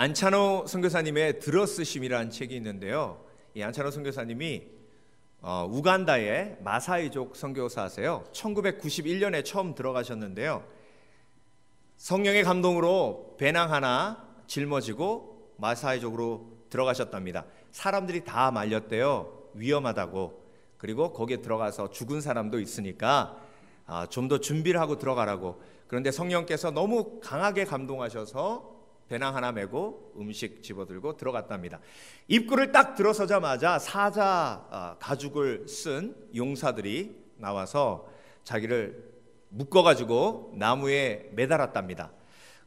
안찬호 선교사님의 들어쓰심이라는 책이 있는데요. 이 안찬호 선교사님이 우간다의 마사이족 선교사세요. 1991년에 처음 들어가셨는데요. 성령의 감동으로 배낭 하나 짊어지고 마사이족으로 들어가셨답니다. 사람들이 다 말렸대요. 위험하다고. 그리고 거기에 들어가서 죽은 사람도 있으니까 좀 더 준비를 하고 들어가라고. 그런데 성령께서 너무 강하게 감동하셔서 배낭 하나 메고 음식 집어들고 들어갔답니다. 입구를 딱 들어서자마자 사자 가죽을 쓴 용사들이 나와서 자기를 묶어가지고 나무에 매달았답니다.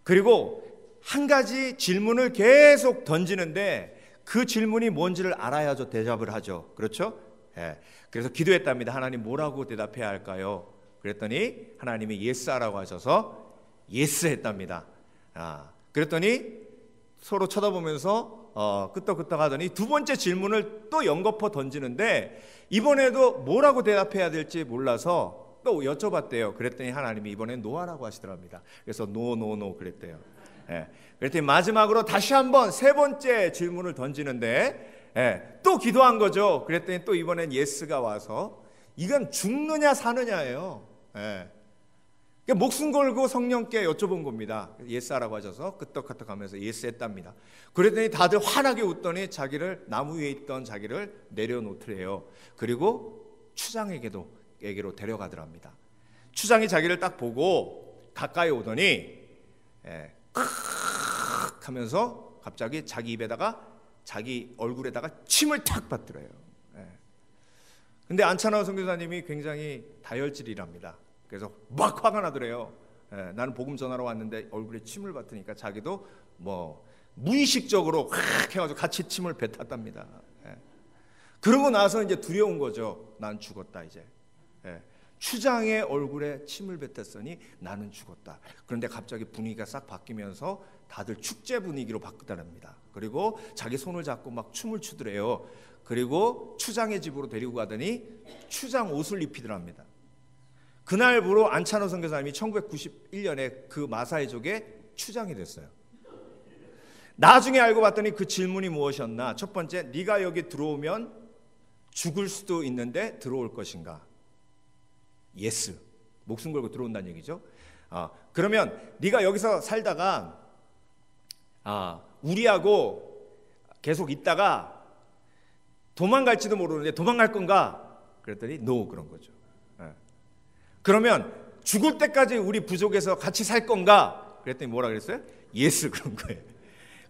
그리고 한 가지 질문을 계속 던지는데 그 질문이 뭔지를 알아야죠. 대답을 하죠. 그렇죠? 예. 그래서 기도했답니다. 하나님, 뭐라고 대답해야 할까요? 그랬더니 하나님이 예스하라고 하셔서 예스 했답니다. 그랬더니 서로 쳐다보면서 끄떡끄떡 하더니 두 번째 질문을 또 연거푸 던지는데 이번에도 뭐라고 대답해야 될지 몰라서 또 여쭤봤대요. 그랬더니 하나님이 이번엔 노하라고 하시더랍니다. 그래서 노 그랬대요. 예. 그랬더니 마지막으로 다시 한번 세 번째 질문을 던지는데 또 기도한 거죠. 그랬더니 또 이번엔 예스가 와서 이건 죽느냐 사느냐예요. 목숨 걸고 성령께 여쭤본 겁니다. 예스하라고 하셔서 끄떡끄떡 하면서 예스했답니다. 그랬더니 다들 환하게 웃더니 자기를 나무 위에 있던 자기를 내려놓더래요. 그리고 추장에게로 데려가더랍니다. 추장이 자기를 딱 보고 가까이 오더니 크 하면서 갑자기 자기 입에다가 자기 얼굴에다가 침을 탁 받더래요. 근데 안찬호 선교사님이 굉장히 다혈질이랍니다. 그래서 막 화가 나더래요. 나는 복음 전하러 왔는데 얼굴에 침을 받으니까 자기도 무의식적으로 확 해가지고 같이 침을 뱉었답니다. 그러고 나서 이제 두려운 거죠. 난 죽었다 이제. 추장의 얼굴에 침을 뱉었으니 나는 죽었다. 그런데 갑자기 분위기가 싹 바뀌면서 다들 축제 분위기로 바뀌더랍니다. 그리고 자기 손을 잡고 막 춤을 추더래요. 그리고 추장의 집으로 데리고 가더니 추장 옷을 입히더랍니다. 그날부로 안찬호 선교사님이 1991년에 그 마사이족의 추장이 됐어요. 나중에 알고 봤더니 그 질문이 무엇이었나? 첫 번째, 네가 여기 들어오면 죽을 수도 있는데 들어올 것인가? 예스. 목숨 걸고 들어온다는 얘기죠. 그러면 네가 여기서 살다가 우리하고 계속 있다가 도망갈지도 모르는데 도망갈 건가? 그랬더니 노 그런 거죠. 그러면 죽을 때까지 우리 부족에서 같이 살 건가? 그랬더니 뭐라 그랬어요? 예스 그런 거예요.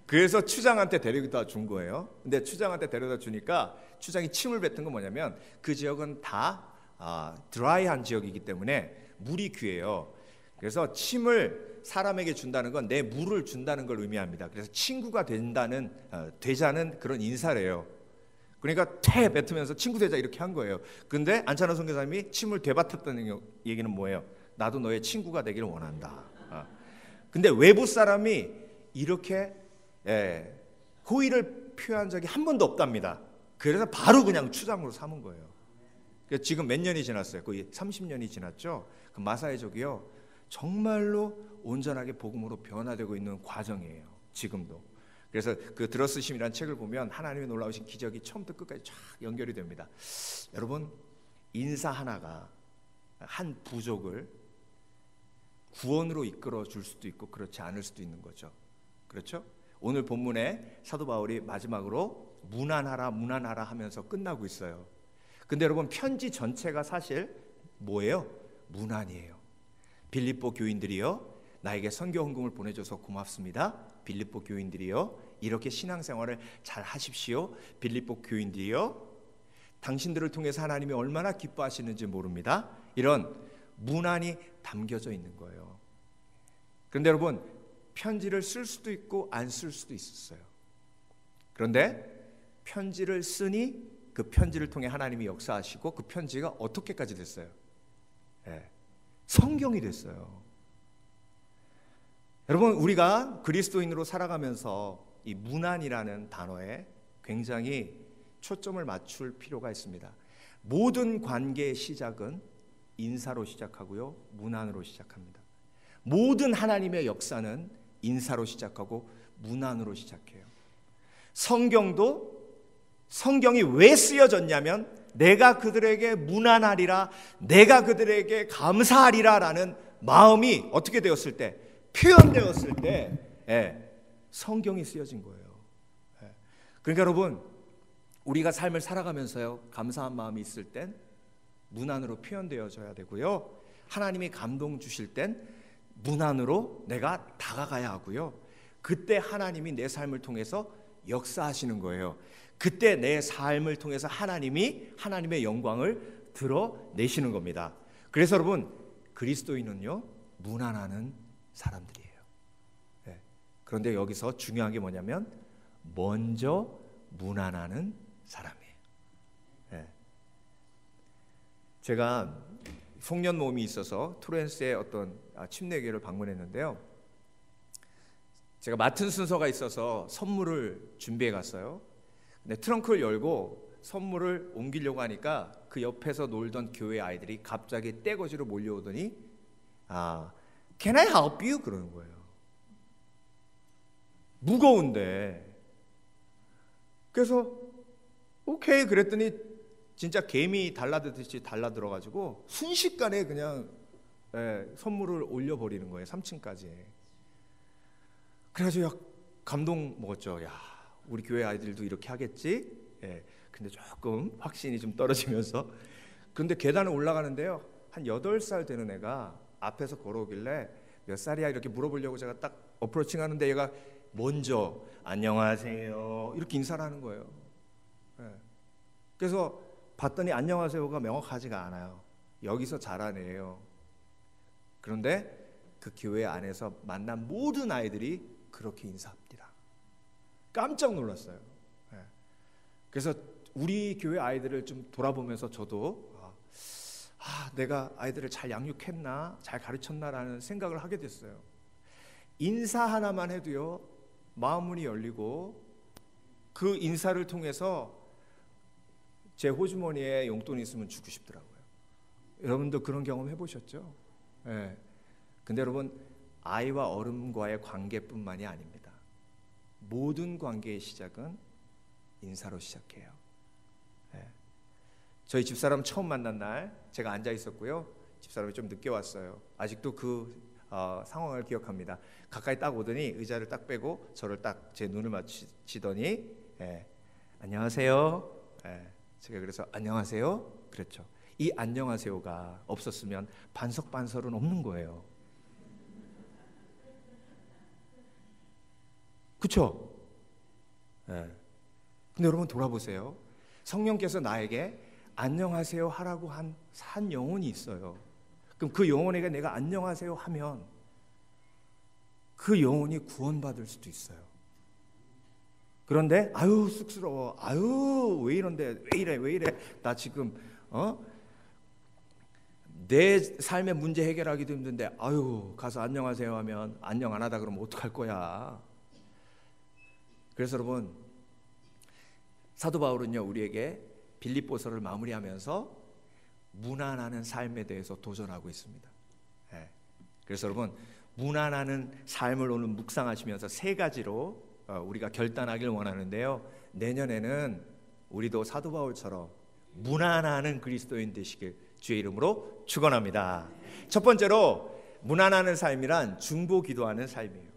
그래서 추장한테 데려다 준 거예요. 근데 추장한테 데려다 주니까 추장이 침을 뱉은 건 뭐냐면 그 지역은 다 드라이한 지역이기 때문에 물이 귀해요. 그래서 침을 사람에게 준다는 건 내 물을 준다는 걸 의미합니다. 그래서 친구가 되자는 그런 인사래요. 그러니까 태 뱉으면서 친구 되자 이렇게 한 거예요. 근데 안찬호 선교사님이 침을 되받았다는 얘기는 뭐예요? 나도 너의 친구가 되기를 원한다. 근데 외부 사람이 이렇게 호의를 표한 적이 한 번도 없답니다. 그래서 바로 그냥 추장으로 삼은 거예요. 지금 몇 년이 지났어요? 거의 30년이 지났죠. 그 마사이족이요 정말로 온전하게 복음으로 변화되고 있는 과정이에요. 지금도. 그래서 그 들어쓰심이라는 책을 보면 하나님의 놀라우신 기적이 처음부터 끝까지 쫙 연결이 됩니다. 여러분, 인사 하나가 한 부족을 구원으로 이끌어 줄 수도 있고 그렇지 않을 수도 있는 거죠. 그렇죠? 오늘 본문에 사도 바울이 마지막으로 문안하라 하면서 끝나고 있어요. 근데 여러분, 편지 전체가 사실 뭐예요? 문안이에요. 빌립보 교인들이요, 나에게 선교 헌금을 보내줘서 고맙습니다. 빌립보 교인들이요, 이렇게 신앙생활을 잘 하십시오. 빌립보 교인들이요, 당신들을 통해서 하나님이 얼마나 기뻐하시는지 모릅니다. 이런 문안이 담겨져 있는 거예요. 그런데 여러분, 편지를 쓸 수도 있고 안 쓸 수도 있었어요. 그런데 편지를 쓰니 그 편지를 통해 하나님이 역사하시고 그 편지가 어떻게까지 됐어요? 성경이 됐어요. 여러분, 우리가 그리스도인으로 살아가면서 이 문안이라는 단어에 굉장히 초점을 맞출 필요가 있습니다. 모든 관계의 시작은 인사로 시작하고요, 문안으로 시작합니다. 모든 하나님의 역사는 인사로 시작하고 문안으로 시작해요. 성경이 왜 쓰여졌냐면 내가 그들에게 문안하리라, 내가 그들에게 감사하리라 라는 마음이 어떻게 되었을 때, 표현되었을 때 성경이 쓰여진 거예요. 그러니까 여러분, 우리가 삶을 살아가면서요, 감사한 마음이 있을 땐 문안으로 표현되어져야 되고요, 하나님이 감동 주실 땐 문안으로 내가 다가가야 하고요, 그때 하나님이 내 삶을 통해서 역사하시는 거예요. 그때 내 삶을 통해서 하나님이 하나님의 영광을 드러내시는 겁니다. 그래서 여러분, 그리스도인은요, 문안하는 사람들이에요. 그런데 여기서 중요한 게 뭐냐면 먼저 문안하는 사람이에요. 제가 송년 모임이 있어서 토렌스의 어떤 침례교회를 방문했는데요, 제가 맡은 순서가 있어서 선물을 준비해 갔어요. 근데 트렁크를 열고 선물을 옮기려고 하니까 그 옆에서 놀던 교회 아이들이 갑자기 떼거지로 몰려오더니 Can I help you? 그러는 거예요. 무거운데. 그래서 오케이 그랬더니 진짜 개미 달라들듯이 달라들어가지고 순식간에 그냥 선물을 올려버리는 거예요. 3층까지. 그래가지고 감동 먹었죠. 야, 우리 교회 아이들도 이렇게 하겠지? 근데 조금 확신이 좀 떨어지면서, 그런데 계단을 올라가는데요, 한 8살 되는 애가 앞에서 걸어오길래 몇 살이야? 이렇게 물어보려고 제가 딱 어프로칭 하는데 얘가 먼저 안녕하세요 이렇게 인사를 하는 거예요. 그래서 봤더니 안녕하세요가 명확하지가 않아요. 여기서 자란 애예요. 그런데 그 교회 안에서 만난 모든 아이들이 그렇게 인사합니다. 깜짝 놀랐어요. 그래서 우리 교회 아이들을 좀 돌아보면서 저도 내가 아이들을 잘 양육했나, 잘 가르쳤나라는 생각을 하게 됐어요. 인사 하나만 해도요, 마음문이 열리고 그 인사를 통해서 제 호주머니에 용돈이 있으면 주고 싶더라고요. 여러분도 그런 경험 해보셨죠? 근데 여러분, 아이와 어른과의 관계뿐만이 아닙니다. 모든 관계의 시작은 인사로 시작해요. 저희 집사람 처음 만난 날 제가 앉아 있었고요, 집사람이 좀 늦게 왔어요. 아직도 그 상황을 기억합니다. 가까이 딱 오더니 의자를 딱 빼고 저를 딱 제 눈을 마주치더니 안녕하세요. 제가 그래서 안녕하세요 그랬죠. 이 안녕하세요가 없었으면 반석반설은 없는 거예요. 그렇죠? 근데 여러분 돌아보세요. 성령께서 나에게 안녕하세요 하라고 한 영혼이 있어요. 그럼 그 영혼에게 내가 안녕하세요 하면 그 영혼이 구원받을 수도 있어요. 그런데 아유 쑥스러워, 아유 왜 이런데, 왜 이래 나 지금 내 삶의 문제 해결하기도 힘든데 아유 가서 안녕하세요 하면 안녕 안 하다 그러면 어떡할 거야. 그래서 여러분, 사도 바울은요, 우리에게 빌립보서를 마무리하면서 문안하는 삶에 대해서 도전하고 있습니다. 그래서 여러분, 문안하는 삶을 오늘 묵상하시면서 3가지로 우리가 결단하길 원하는데요, 내년에는 우리도 사도 바울처럼 문안하는 그리스도인 되시길 주의 이름으로 축원합니다. 첫 번째로, 문안하는 삶이란 중보 기도하는 삶이에요.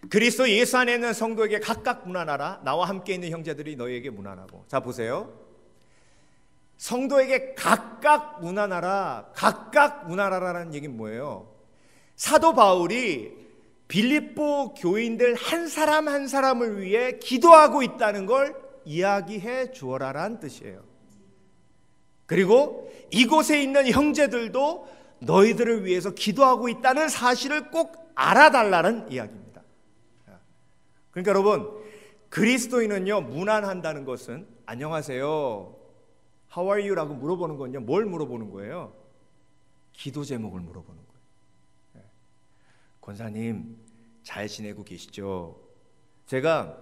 그리스도 예수 안에 있는 성도에게 각각 문안하라. 나와 함께 있는 형제들이 너희에게 문안하고. 자 보세요. 성도에게 각각 문안하라. 각각 문안하라는 얘기는 뭐예요? 사도 바울이 빌립보 교인들 한 사람 한 사람을 위해 기도하고 있다는 걸 이야기해 주어라라는 뜻이에요. 그리고 이곳에 있는 형제들도 너희들을 위해서 기도하고 있다는 사실을 꼭 알아달라는 이야기입니다. 그러니까 여러분, 그리스도인은요, 문안한다는 것은 안녕하세요, How are you? 라고 물어보는 건요, 뭘 물어보는 거예요? 기도 제목을 물어보는 거예요. 권사님 잘 지내고 계시죠? 제가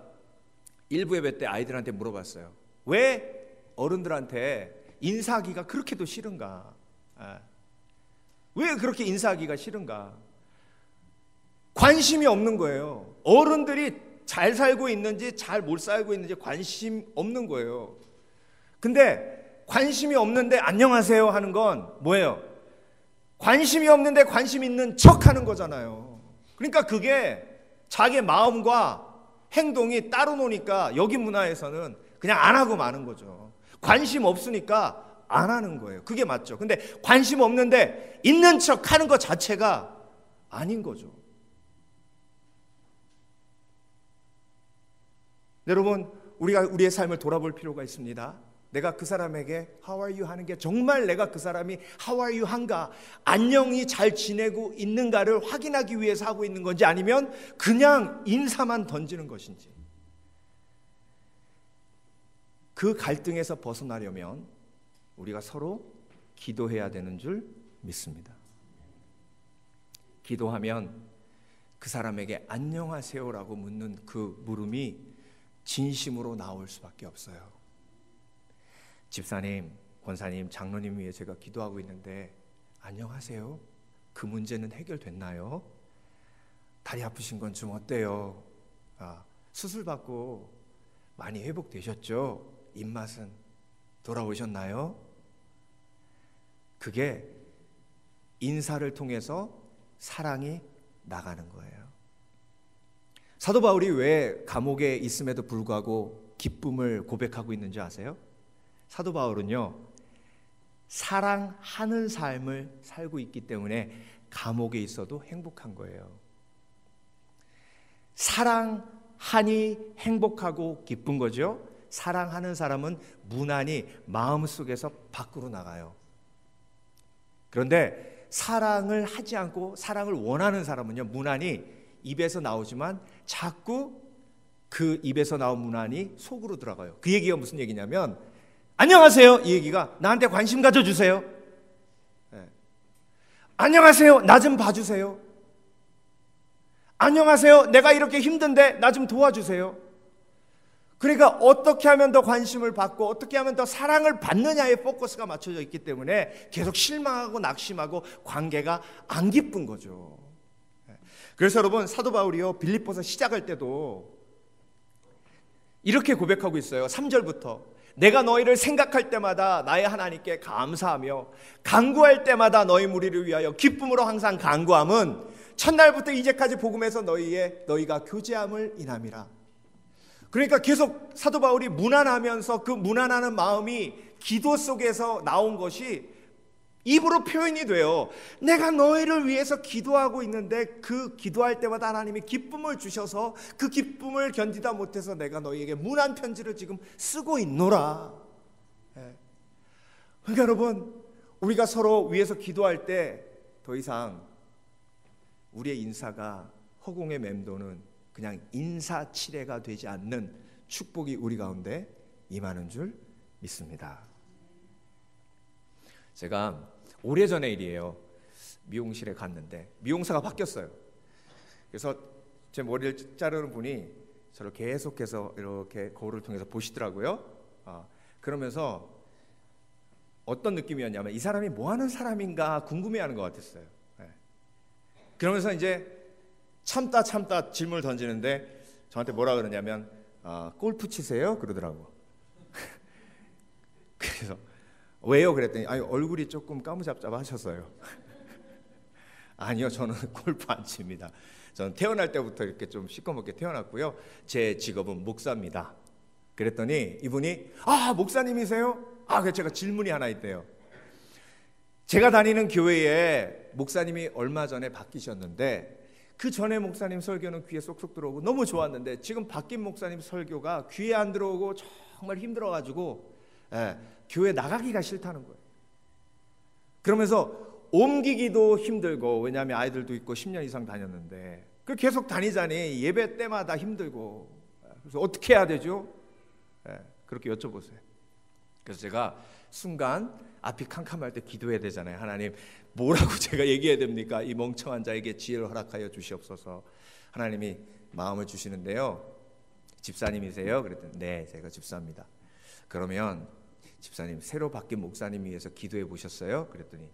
일부 예배 때 아이들한테 물어봤어요. 왜 어른들한테 인사하기가 그렇게도 싫은가? 왜 그렇게 인사하기가 싫은가? 관심이 없는 거예요. 어른들이 잘 살고 있는지 잘 못 살고 있는지 관심 없는 거예요. 근데 관심이 없는데 안녕하세요 하는 건 뭐예요? 관심이 없는데 관심 있는 척 하는 거잖아요. 그러니까 그게 자기 마음과 행동이 따로 노니까 여기 문화에서는 그냥 안 하고 마는 거죠. 관심 없으니까 안 하는 거예요. 그게 맞죠. 근데 관심 없는데 있는 척 하는 것 자체가 아닌 거죠. 여러분, 우리가 우리의 삶을 돌아볼 필요가 있습니다. 내가 그 사람에게 How are you 하는 게 정말 내가 그 사람이 How are you 한가, 안녕히 잘 지내고 있는가를 확인하기 위해서 하고 있는 건지, 아니면 그냥 인사만 던지는 것인지. 그 갈등에서 벗어나려면 우리가 서로 기도해야 되는 줄 믿습니다. 기도하면 그 사람에게 안녕하세요라고 묻는 그 물음이 진심으로 나올 수밖에 없어요. 집사님, 권사님, 장로님 위해 제가 기도하고 있는데 안녕하세요? 그 문제는 해결됐나요? 다리 아프신 건 좀 어때요? 수술 받고 많이 회복되셨죠? 입맛은 돌아오셨나요? 그게 인사를 통해서 사랑이 나가는 거예요. 사도 바울이 왜 감옥에 있음에도 불구하고 기쁨을 고백하고 있는지 아세요? 사도 바울은요, 사랑하는 삶을 살고 있기 때문에 감옥에 있어도 행복한 거예요. 사랑하니 행복하고 기쁜 거죠. 사랑하는 사람은 무난히 마음속에서 밖으로 나가요. 그런데 사랑을 하지 않고 사랑을 원하는 사람은요, 무난히 입에서 나오지만 자꾸 그 입에서 나온 무난히 속으로 들어가요. 그 얘기가 무슨 얘기냐면, 안녕하세요, 이 얘기가 나한테 관심 가져주세요. 네. 안녕하세요, 나 좀 봐주세요. 안녕하세요, 내가 이렇게 힘든데 나 좀 도와주세요. 그러니까 어떻게 하면 더 관심을 받고 어떻게 하면 더 사랑을 받느냐에 포커스가 맞춰져 있기 때문에 계속 실망하고 낙심하고 관계가 안 기쁜 거죠. 그래서 여러분, 사도 바울이요, 빌립보서 시작할 때도 이렇게 고백하고 있어요. 3절부터 내가 너희를 생각할 때마다 나의 하나님께 감사하며 간구할 때마다 너희 무리를 위하여 기쁨으로 항상 간구함은 첫날부터 이제까지 복음에서 너희가 교제함을 인함이라. 그러니까 계속 사도 바울이 무난하면서 그 무난하는 마음이 기도 속에서 나온 것이 입으로 표현이 돼요. 내가 너희를 위해서 기도하고 있는데 그 기도할 때마다 하나님이 기쁨을 주셔서 그 기쁨을 견디다 못해서 내가 너희에게 문안 편지를 지금 쓰고 있노라. 그러니까 여러분, 우리가 서로 위해서 기도할 때 더 이상 우리의 인사가 허공에 맴도는 그냥 인사치레가 되지 않는 축복이 우리 가운데 임하는 줄 믿습니다. 제가 오래전의 일이에요. 미용실에 갔는데 미용사가 바뀌었어요. 그래서 제 머리를 자르는 분이 저를 계속해서 이렇게 거울을 통해서 보시더라고요. 그러면서 어떤 느낌이었냐면 이 사람이 뭐 하는 사람인가 궁금해하는 것 같았어요. 그러면서 이제 참다 질문을 던지는데 저한테 뭐라 그러냐면 골프 치세요? 그러더라고. 그래서 왜요? 그랬더니 얼굴이 조금 까무잡잡하셔서요. 아니요, 저는 골프 안 칩니다. 저는 태어날 때부터 이렇게 좀 시커멓게 태어났고요. 제 직업은 목사입니다. 그랬더니 이분이 목사님이세요? 그래서 제가 질문이 하나 있대요. 제가 다니는 교회에 목사님이 얼마 전에 바뀌셨는데 그 전에 목사님 설교는 귀에 쏙쏙 들어오고 너무 좋았는데 지금 바뀐 목사님 설교가 귀에 안 들어오고 정말 힘들어가지고 교회 나가기가 싫다는 거예요. 그러면서 옮기기도 힘들고, 왜냐하면 아이들도 있고 10년 이상 다녔는데 계속 다니자니 예배 때마다 힘들고, 그래서 어떻게 해야 되죠? 그렇게 여쭤보세요. 그래서 제가 순간 앞이 캄캄할 때 기도해야 되잖아요. 하나님, 뭐라고 제가 얘기해야 됩니까? 이 멍청한 자에게 지혜를 허락하여 주시옵소서. 하나님이 마음을 주시는데요. 집사님이세요? 그랬더니 네, 제가 집사입니다. 그러면 집사님, 새로 바뀐 목사님 위해서 기도해 보셨어요? 그랬더니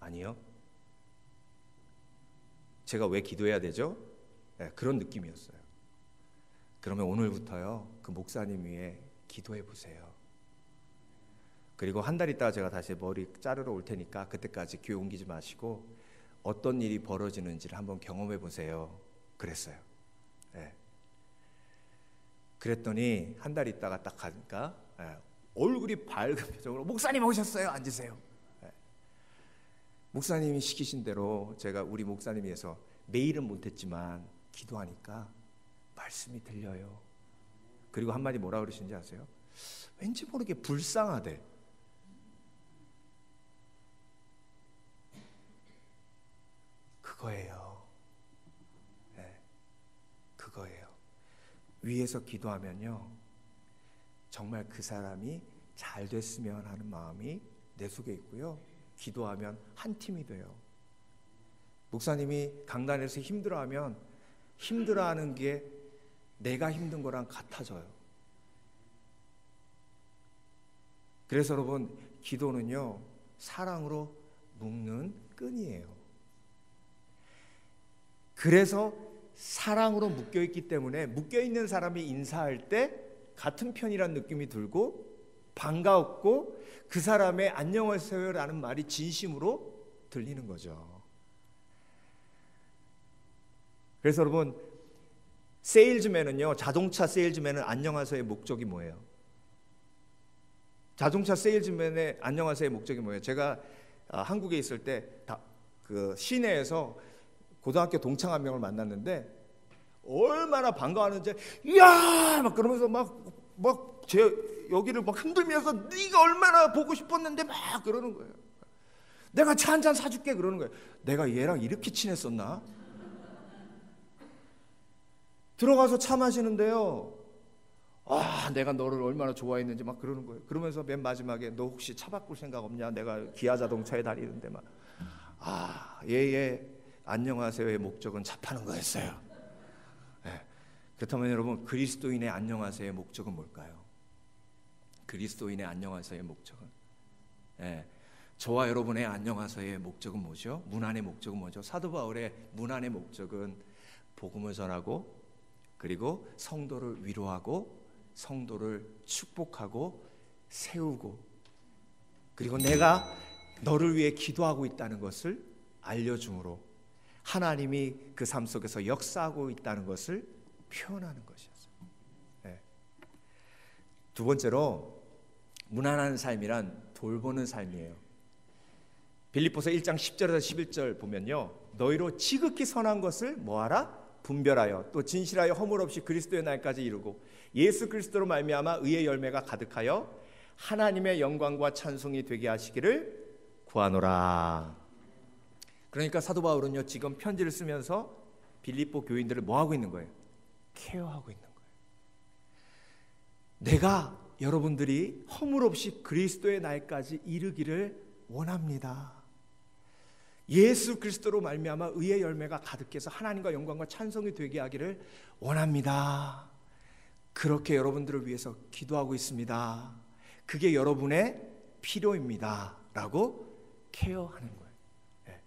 아니요. 제가 왜 기도해야 되죠? 네, 그런 느낌이었어요. 그러면 오늘부터요, 그 목사님 위해 기도해 보세요. 그리고 한 달 있다가 제가 다시 머리 자르러 올 테니까 그때까지 교회 옮기지 마시고 어떤 일이 벌어지는지를 한번 경험해 보세요. 그랬어요. 네. 그랬더니 한 달 있다가 딱 가니까 얼굴이 밝은 표정으로 목사님 오셨어요. 앉으세요. 목사님이 시키신 대로 제가 우리 목사님 위해서 매일은 못했지만 기도하니까 말씀이 들려요. 그리고 한마디 뭐라 그러시는지 아세요? 왠지 모르게 불쌍하대. 그거예요. 네, 그거예요. 위에서 기도하면요, 정말 그 사람이 잘 됐으면 하는 마음이 내 속에 있고요, 기도하면 한 팀이 돼요. 목사님이 강단에서 힘들어하면 힘들어하는 게 내가 힘든 거랑 같아져요. 그래서 여러분, 기도는요, 사랑으로 묶는 끈이에요. 그래서 사랑으로 묶여있기 때문에 묶여있는 사람이 인사할 때 같은 편이라는 느낌이 들고 반가웠고 그 사람의 안녕하세요라는 말이 진심으로 들리는 거죠. 그래서 여러분, 세일즈맨은요, 자동차 세일즈맨은 안녕하세요의 목적이 뭐예요? 자동차 세일즈맨의 안녕하세요의 목적이 뭐예요? 제가 한국에 있을 때 그 시내에서 고등학교 동창 한 명을 만났는데 얼마나 반가워하는지, 이야 막 그러면서 막 제 여기를 막 흔들면서 네가 얼마나 보고 싶었는데 막 그러는 거예요. 내가 차 한 잔 사줄게 그러는 거예요. 내가 얘랑 이렇게 친했었나? 들어가서 차 마시는데요, 내가 너를 얼마나 좋아했는지 막 그러는 거예요. 그러면서 맨 마지막에 너 혹시 차 바꿀 생각 없냐? 내가 기아 자동차에 다니는데 막 얘의 안녕하세요의 목적은 차 파는 거였어요. 네. 그렇다면 여러분, 그리스도인의 안녕하세요의 목적은 뭘까요? 그리스도인의 안녕하세요의 목적은, 저와 여러분의 안녕하세요의 목적은 뭐죠? 문안의 목적은 뭐죠? 사도 바울의 문안의 목적은 복음을 전하고, 그리고 성도를 위로하고, 성도를 축복하고 세우고, 그리고 내가 너를 위해 기도하고 있다는 것을 알려줌으로 하나님이 그 삶 속에서 역사하고 있다는 것을 표현하는 것이었어요. 네. 두 번째로, 무난한 삶이란 돌보는 삶이에요. 빌립보서 1장 10절에서 11절 보면요, 너희로 지극히 선한 것을 뭐하라? 분별하여 또 진실하여 허물 없이 그리스도의 날까지 이루고 예수 그리스도로 말미암아 의의 열매가 가득하여 하나님의 영광과 찬송이 되게 하시기를 구하노라. 그러니까 사도 바울은요, 지금 편지를 쓰면서 빌립보 교인들을 뭐 하고 있는 거예요? 케어하고 있는 거예요. 내가 여러분들이 허물 없이 그리스도의 날까지 이르기를 원합니다. 예수 그리스도로 말미암아 의의 열매가 가득해서 하나님과 영광과 찬송이 되게 하기를 원합니다. 그렇게 여러분들을 위해서 기도하고 있습니다. 그게 여러분의 필요입니다 라고 케어하는 거예요. 네.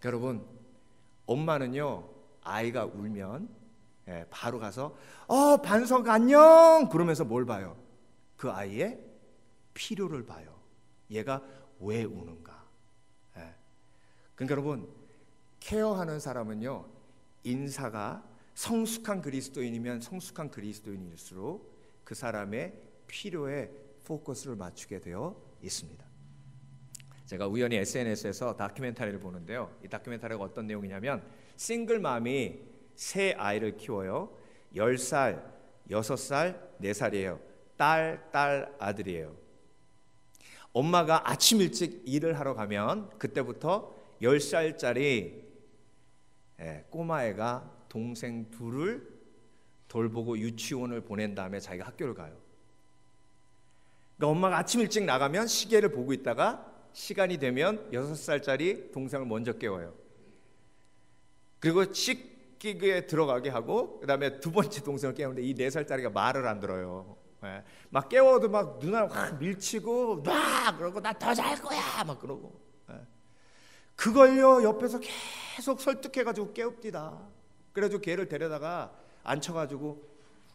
여러분, 엄마는요, 아이가 울면 바로 가서 반석 안녕 그러면서 뭘 봐요? 그 아이의 필요를 봐요. 얘가 왜 우는가. 그러니까 여러분, 케어하는 사람은요, 인사가 성숙한 그리스도인이면 성숙한 그리스도인일수록 그 사람의 필요에 포커스를 맞추게 되어 있습니다. 제가 우연히 SNS에서 다큐멘터리를 보는데요, 이 다큐멘터리가 어떤 내용이냐면, 싱글맘이 세 아이를 키워요. 10살, 6살, 4살이에요. 딸, 아들이에요. 엄마가 아침 일찍 일을 하러 가면 그때부터 10살짜리 꼬마애가 동생 둘을 돌보고 유치원을 보낸 다음에 자기가 학교를 가요. 그러니까 엄마가 아침 일찍 나가면 시계를 보고 있다가 시간이 되면 6살짜리 동생을 먼저 깨워요. 그리고 씻기에 들어가게 하고, 그 다음에 두 번째 동생을 깨우는데 이 4살짜리가 말을 안 들어요. 막 깨워도 막 눈알 확 밀치고 막 그러고 나 더 잘 거야 막 그러고, 그걸요 옆에서 계속 설득해가지고 깨웁디다. 그래가지고 걔를 데려다가 앉혀가지고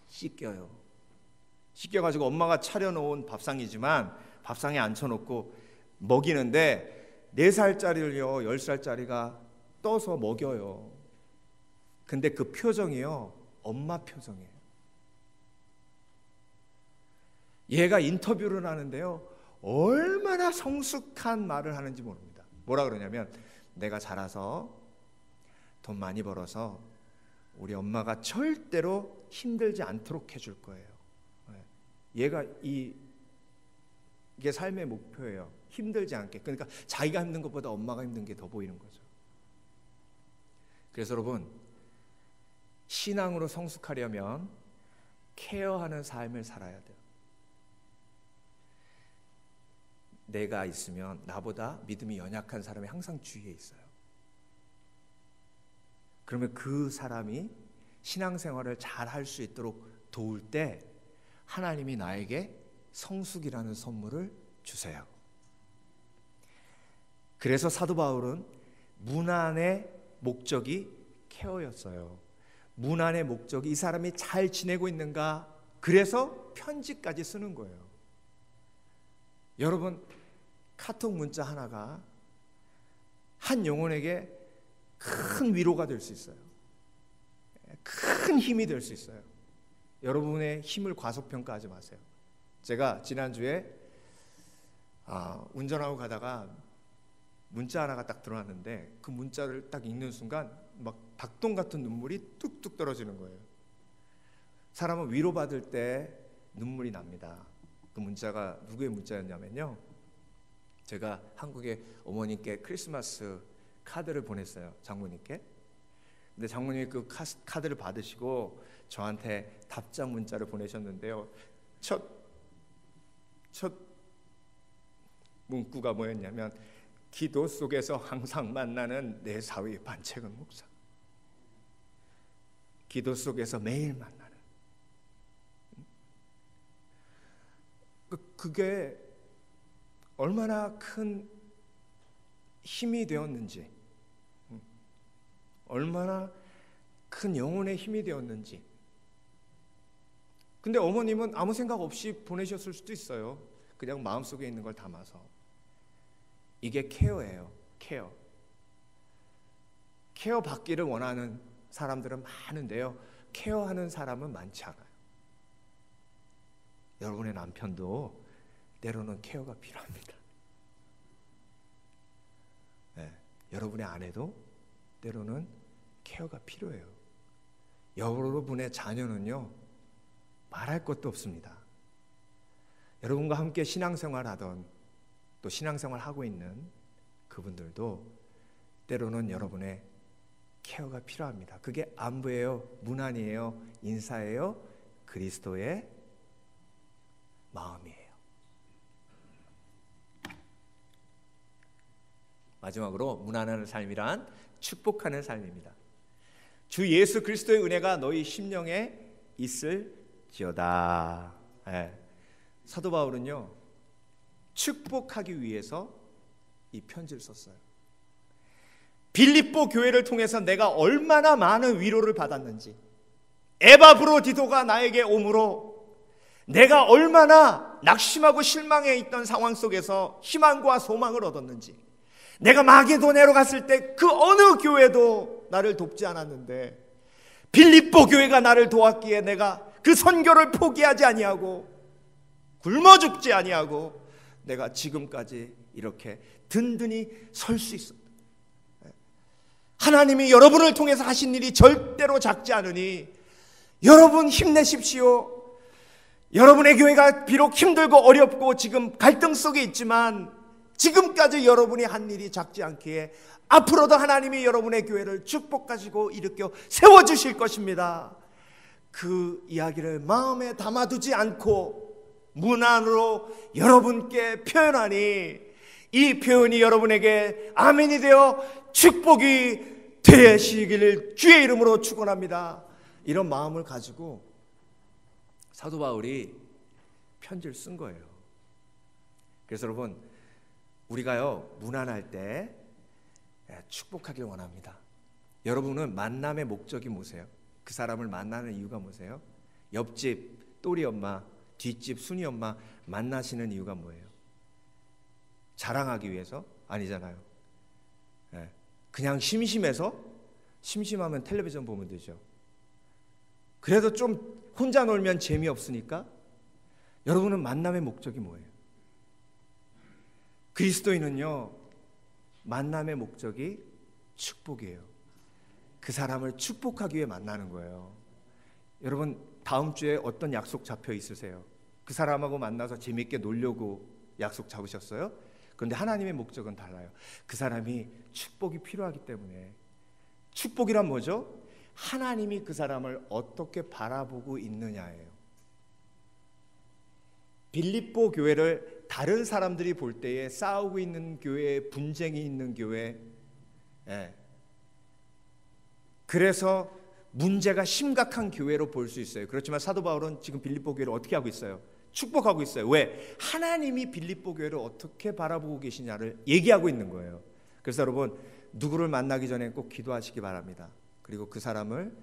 씻겨가지고 엄마가 차려놓은 밥상이지만 밥상에 앉혀놓고 먹이는데 4살짜리를요 10살짜리가 떠서 먹여요. 근데 그 표정이요 엄마 표정이에요. 얘가 인터뷰를 하는데요 얼마나 성숙한 말을 하는지 모릅니다. 뭐라 그러냐면 내가 자라서 돈 많이 벌어서 우리 엄마가 절대로 힘들지 않도록 해줄 거예요. 얘가 이게 삶의 목표예요. 힘들지 않게. 그러니까 자기가 힘든 것보다 엄마가 힘든 게 더 보이는 거죠. 그래서 여러분 신앙으로 성숙하려면 케어하는 삶을 살아야 돼요. 내가 있으면 나보다 믿음이 연약한 사람이 항상 주위에 있어요. 그러면 그 사람이 신앙생활을 잘 할 수 있도록 도울 때 하나님이 나에게 성숙이라는 선물을 주세요. 그래서 사도 바울은 문안의 목적이 케어였어요. 문안의 목적이 이 사람이 잘 지내고 있는가, 그래서 편지까지 쓰는 거예요. 여러분 카톡 문자 하나가 한 영혼에게 큰 위로가 될 수 있어요. 큰 힘이 될 수 있어요. 여러분의 힘을 과소평가하지 마세요. 제가 지난주에 운전하고 가다가 문자 하나가 딱 들어왔는데 그 문자를 딱 읽는 순간 막 닭똥 같은 눈물이 뚝뚝 떨어지는 거예요. 사람은 위로받을 때 눈물이 납니다. 그 문자가 누구의 문자였냐면요, 제가 한국의 어머님께 크리스마스 카드를 보냈어요. 장모님께. 근데 장모님이 그 카드를 받으시고 저한테 답장 문자를 보내셨는데요, 첫 문구가 뭐였냐면 기도 속에서 항상 만나는 내 사위 반채근 목사. 기도 속에서 매일 만나는. 그게 얼마나 큰 힘이 되었는지, 얼마나 큰 영혼의 힘이 되었는지. 근데 어머님은 아무 생각 없이 보내셨을 수도 있어요. 그냥 마음속에 있는 걸 담아서. 이게 케어예요. 케어 받기를 원하는 사람들은 많은데요, 케어하는 사람은 많지 않아요. 여러분의 남편도 때로는 케어가 필요합니다. 네, 여러분의 아내도 때로는 케어가 필요해요. 여러분의 자녀는요 말할 것도 없습니다. 여러분과 함께 신앙생활 하던, 또 신앙생활 하고 있는 그분들도 때로는 여러분의 케어가 필요합니다. 그게 안부예요, 문안이에요, 인사예요, 그리스도의 마음이에요. 마지막으로 문안하는 삶이란 축복하는 삶입니다. 주 예수 그리스도의 은혜가 너희 심령에 있을지어다. 사도 바울은요 축복하기 위해서 이 편지를 썼어요. 빌립보 교회를 통해서 내가 얼마나 많은 위로를 받았는지, 에바브로디도가 나에게 오므로 내가 얼마나 낙심하고 실망해 있던 상황 속에서 희망과 소망을 얻었는지, 내가 마게도냐로 갔을 때 그 어느 교회도 나를 돕지 않았는데 빌립보 교회가 나를 도왔기에 내가 그 선교를 포기하지 아니하고 굶어 죽지 아니하고 내가 지금까지 이렇게 든든히 설 수 있었다. 하나님이 여러분을 통해서 하신 일이 절대로 작지 않으니 여러분 힘내십시오. 여러분의 교회가 비록 힘들고 어렵고 지금 갈등 속에 있지만 지금까지 여러분이 한 일이 작지 않기에 앞으로도 하나님이 여러분의 교회를 축복하시고 일으켜 세워주실 것입니다. 그 이야기를 마음에 담아두지 않고 문안으로 여러분께 표현하니 이 표현이 여러분에게 아멘이 되어 축복이 되시기를 주의 이름으로 축원합니다. 이런 마음을 가지고 사도 바울이 편지를 쓴 거예요. 그래서 여러분 우리가요 문안할 때 축복하길 원합니다. 여러분은 만남의 목적이 뭐세요? 그 사람을 만나는 이유가 뭐세요? 옆집 또리 엄마, 뒷집 순이 엄마 만나시는 이유가 뭐예요? 자랑하기 위해서? 아니잖아요. 그냥 심심하면 텔레비전 보면 되죠. 그래도 좀 혼자 놀면 재미없으니까. 여러분은 만남의 목적이 뭐예요? 그리스도인은요, 만남의 목적이 축복이에요. 그 사람을 축복하기 위해 만나는 거예요. 여러분, 다음 주에 어떤 약속 잡혀 있으세요? 그 사람하고 만나서 재밌게 놀려고 약속 잡으셨어요? 그런데 하나님의 목적은 달라요. 그 사람이 축복이 필요하기 때문에. 축복이란 뭐죠? 하나님이 그 사람을 어떻게 바라보고 있느냐예요. 빌립보 교회를 다른 사람들이 볼 때에 싸우고 있는 교회, 분쟁이 있는 교회, 그래서 문제가 심각한 교회로 볼 수 있어요. 그렇지만 사도 바울은 지금 빌립보 교회를 어떻게 하고 있어요? 축복하고 있어요. 왜? 하나님이 빌립보 교회를 어떻게 바라보고 계시냐를 얘기하고 있는 거예요. 그래서 여러분, 누구를 만나기 전에 꼭 기도하시기 바랍니다. 그리고 그 사람을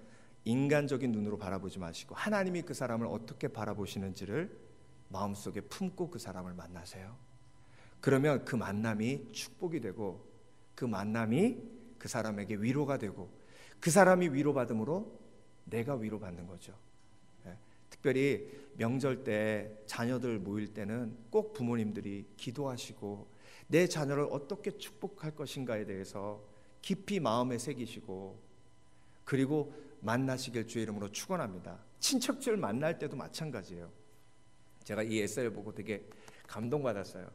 인간적인 눈으로 바라보지 마시고 하나님이 그 사람을 어떻게 바라보시는지를 마음속에 품고 그 사람을 만나세요. 그러면 그 만남이 축복이 되고, 그 만남이 그 사람에게 위로가 되고, 그 사람이 위로받음으로 내가 위로받는 거죠. 특별히 명절 때 자녀들 모일 때는 꼭 부모님들이 기도하시고 내 자녀를 어떻게 축복할 것인가에 대해서 깊이 마음에 새기시고, 그리고 만나시길 주의 이름으로 축원합니다. 친척들 만날 때도 마찬가지예요. 제가 이 에세이를 보고 되게 감동받았어요.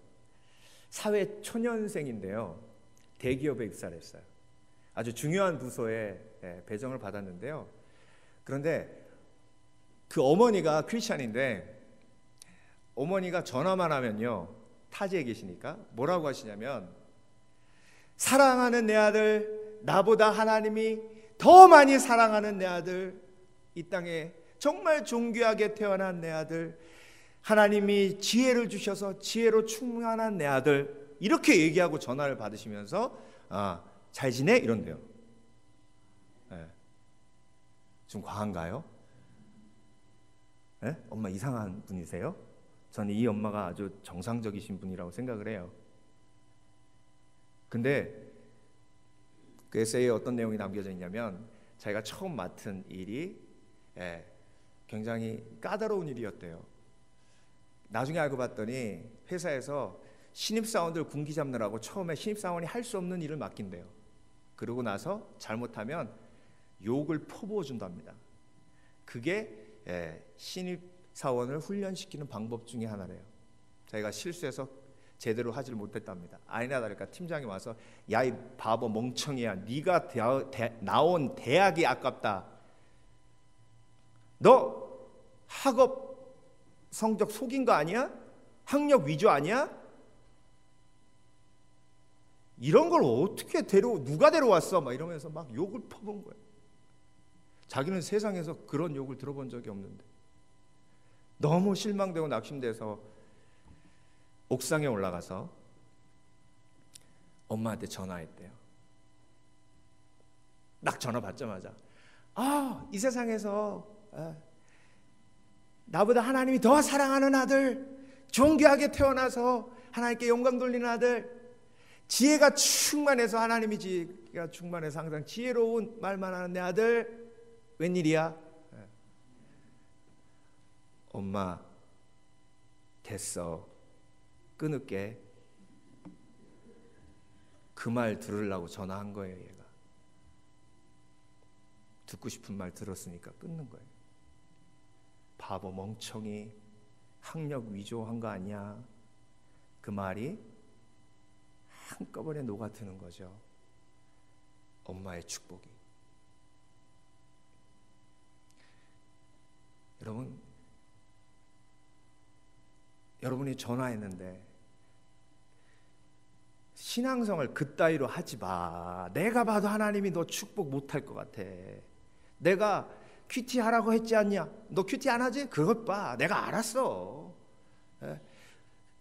사회 초년생인데요, 대기업에 입사를 했어요. 아주 중요한 부서에 배정을 받았는데요. 그런데 그 어머니가 크리스찬인데, 어머니가 전화만 하면요, 타지에 계시니까 뭐라고 하시냐면, 사랑하는 내 아들, 나보다 하나님이 더 많이 사랑하는 내 아들, 이 땅에 정말 존귀하게 태어난 내 아들, 하나님이 지혜를 주셔서 지혜로 충만한 내 아들, 이렇게 얘기하고 전화를 받으시면서 잘 지내? 이런데요. 좀 과한가요? 엄마 이상한 분이세요? 저는 이 엄마가 아주 정상적이신 분이라고 생각을 해요. 근데 그 에세이에 어떤 내용이 남겨져 있냐면, 자기가 처음 맡은 일이 굉장히 까다로운 일이었대요. 나중에 알고 봤더니 회사에서 신입사원들 군기 잡느라고 처음에 신입사원이 할 수 없는 일을 맡긴대요. 그러고 나서 잘못하면 욕을 퍼부어 준답니다. 그게 신입사원을 훈련시키는 방법 중에 하나래요. 자기가 실수해서 제대로 하지를 못했답니다. 아니나 다를까 팀장이 와서, 야 이 바보 멍청이야, 네가 나온 대학이 아깝다. 너 학업 성적 속인 거 아니야? 학력 위조 아니야? 이런 걸 어떻게 누가 데려왔어? 막 이러면서 막 욕을 퍼부은 거예요. 자기는 세상에서 그런 욕을 들어본 적이 없는데 너무 실망되고 낙심돼서 옥상에 올라가서 엄마한테 전화했대요. 딱 전화 받자마자, 이 세상에서 나보다 하나님이 더 사랑하는 아들, 존귀하게 태어나서 하나님께 영광 돌리는 아들, 지혜가 충만해서, 하나님이 지혜가 충만해서 항상 지혜로운 말만 하는 내 아들, 웬일이야? 엄마 됐어, 끊을게. 그 말 들으려고 전화한 거예요. 얘가 듣고 싶은 말 들었으니까 끊는 거예요. 바보 멍청이, 학력 위조한 거 아니야? 그 말이 한꺼번에 녹아드는 거죠. 엄마의 축복이. 여러분이 전화했는데 신앙생활 그따위로 하지 마. 내가 봐도 하나님이 너 축복 못할 것 같아. 내가 큐티 하라고 했지 않냐? 너 큐티 안 하지? 그것 봐, 내가 알았어.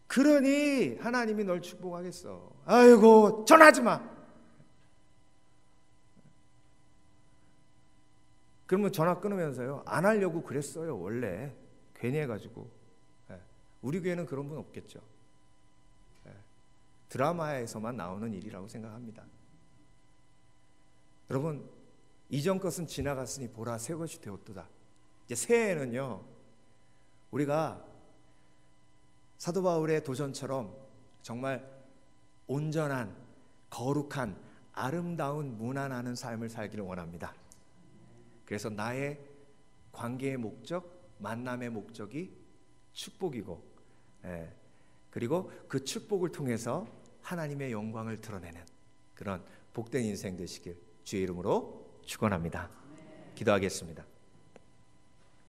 그러니 하나님이 널 축복하겠어. 아이고 전화하지 마. 그러면 전화 끊으면서요, 안 하려고 그랬어요 원래, 괜히 해가지고. 우리 교회는 그런 분 없겠죠. 드라마에서만 나오는 일이라고 생각합니다. 여러분, 이전 것은 지나갔으니 보라 새 것이 되었도다. 이제 새해에는요, 우리가 사도 바울의 도전처럼 정말 온전한, 거룩한, 아름다운 무난하는 삶을 살기를 원합니다. 그래서 나의 관계의 목적, 만남의 목적이 축복이고, 그리고 그 축복을 통해서 하나님의 영광을 드러내는 그런 복된 인생 되시길 주의 이름으로 축원합니다. 기도하겠습니다.